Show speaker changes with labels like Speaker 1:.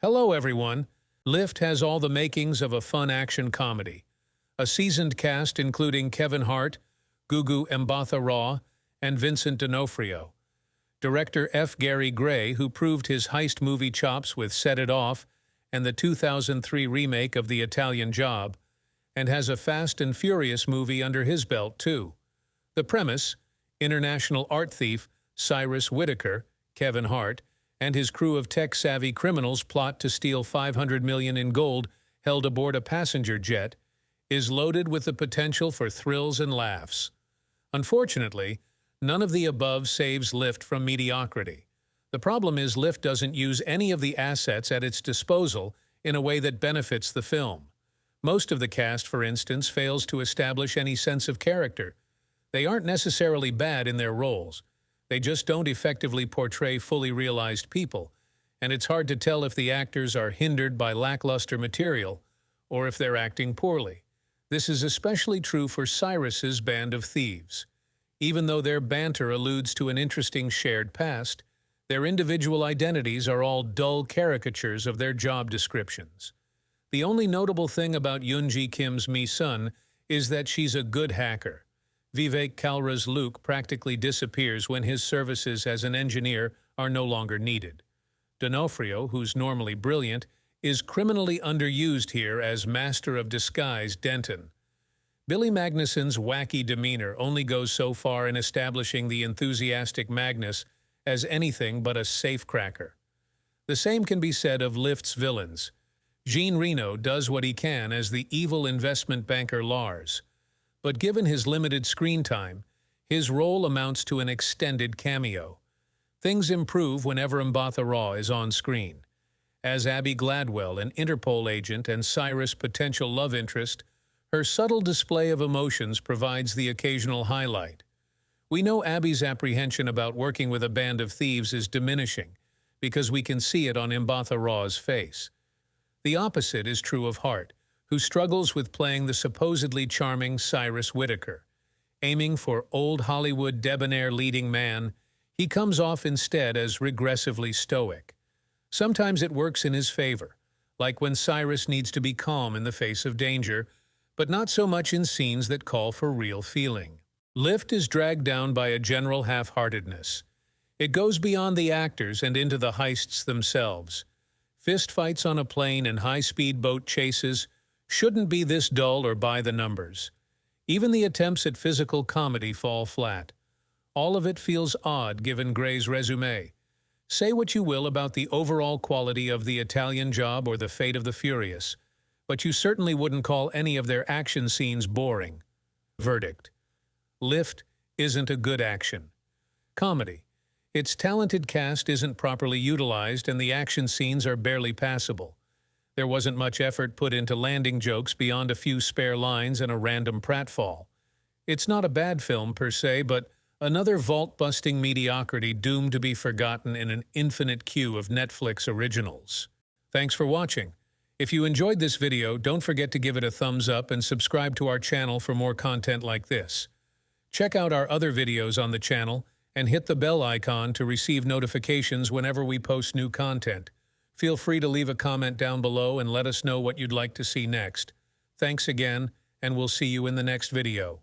Speaker 1: Hello, everyone. Lift has all the makings of a fun action comedy. A seasoned cast including Kevin Hart, Gugu Mbatha-Raw, and Vincent D'Onofrio. Director F. Gary Gray, who proved his heist movie chops with Set It Off and the 2003 remake of The Italian Job, and has a Fast and Furious movie under his belt, too. The premise: international art thief Cyrus Whitaker, Kevin Hart, and his crew of tech-savvy criminals plot to steal $500 million in gold held aboard a passenger jet, is loaded with the potential for thrills and laughs. Unfortunately, none of the above saves Lift from mediocrity. The problem is Lift doesn't use any of the assets at its disposal in a way that benefits the film. Most of the cast, for instance, fails to establish any sense of character. They aren't necessarily bad in their roles. They just don't effectively portray fully realized people, and it's hard to tell if the actors are hindered by lackluster material or if they're acting poorly. This is especially true for Cyrus's band of thieves. Even though their banter alludes to an interesting shared past, their individual identities are all dull caricatures of their job descriptions. The only notable thing about Yoonji Kim's Mi-sun is that she's a good hacker. Vivek Kalra's Luke practically disappears when his services as an engineer are no longer needed. D'Onofrio, who's normally brilliant, is criminally underused here as Master of Disguise Denton. Billy Magnuson's wacky demeanor only goes so far in establishing the enthusiastic Magnus as anything but a safecracker. The same can be said of Lift's villains. Jean Reno does what he can as the evil investment banker Lars, but given his limited screen time, his role amounts to an extended cameo. Things improve whenever Mbatha-Raw is on screen. As Abby Gladwell, an Interpol agent and Cyrus' potential love interest, her subtle display of emotions provides the occasional highlight. We know Abby's apprehension about working with a band of thieves is diminishing because we can see it on Mbatha-Raw's face. The opposite is true of Hart, who struggles with playing the supposedly charming Cyrus Whitaker. Aiming for old Hollywood debonair leading man, he comes off instead as regressively stoic. Sometimes it works in his favor, like when Cyrus needs to be calm in the face of danger, but not so much in scenes that call for real feeling. Lift is dragged down by a general half-heartedness. It goes beyond the actors and into the heists themselves. Fistfights on a plane and high-speed boat chases shouldn't be this dull or by the numbers. Even the attempts at physical comedy fall flat. All of it feels odd given Gray's resume. Say what you will about the overall quality of The Italian Job or The Fate of the Furious, but you certainly wouldn't call any of their action scenes boring. Verdict: Lift isn't a good action comedy. Its talented cast isn't properly utilized and the action scenes are barely passable. There wasn't much effort put into landing jokes beyond a few spare lines and a random pratfall. It's not a bad film per se, but another vault-busting mediocrity doomed to be forgotten in an infinite queue of Netflix originals. Thanks for watching. If you enjoyed this video, don't forget to give it a thumbs up and subscribe to our channel for more content like this. Check out our other videos on the channel and hit the bell icon to receive notifications whenever we post new content. Feel free to leave a comment down below and let us know what you'd like to see next. Thanks again, and we'll see you in the next video.